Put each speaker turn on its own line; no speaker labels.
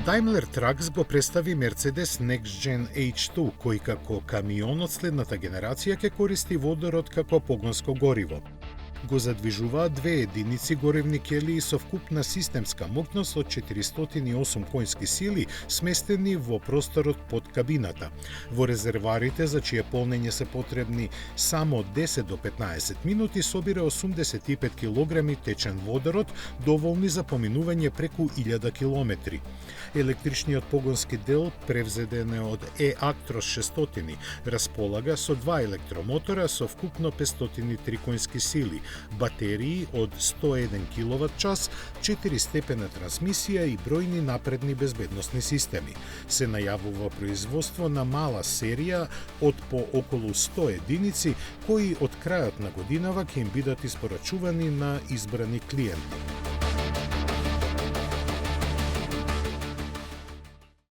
Daimler Trucks го представи Mercedes Next Gen H2, кој како камион од следната генерација ќе користи водород како погонско гориво. Го задвижуваат две единици горивни келии со вкупна системска моќност од 408 конски сили, сместени во просторот под кабината. Во резерварите, за чие полнење се потребни само 10 до 15 минути, собира 85 килограми течен водород, доволни за поминување преку 1000 километри. Електричниот погонски дел, превзеден од e-Actros 600, располага со два електромотора со вкупно 503 конски сили, батерии од 101 киловат-час, 4-степена трансмисија и бројни напредни безбедносни системи. Се најавува производство на мала серија од по околу 100 единици, кои од крајот на годинава ќе им бидат испорачувани на избрани клиенти.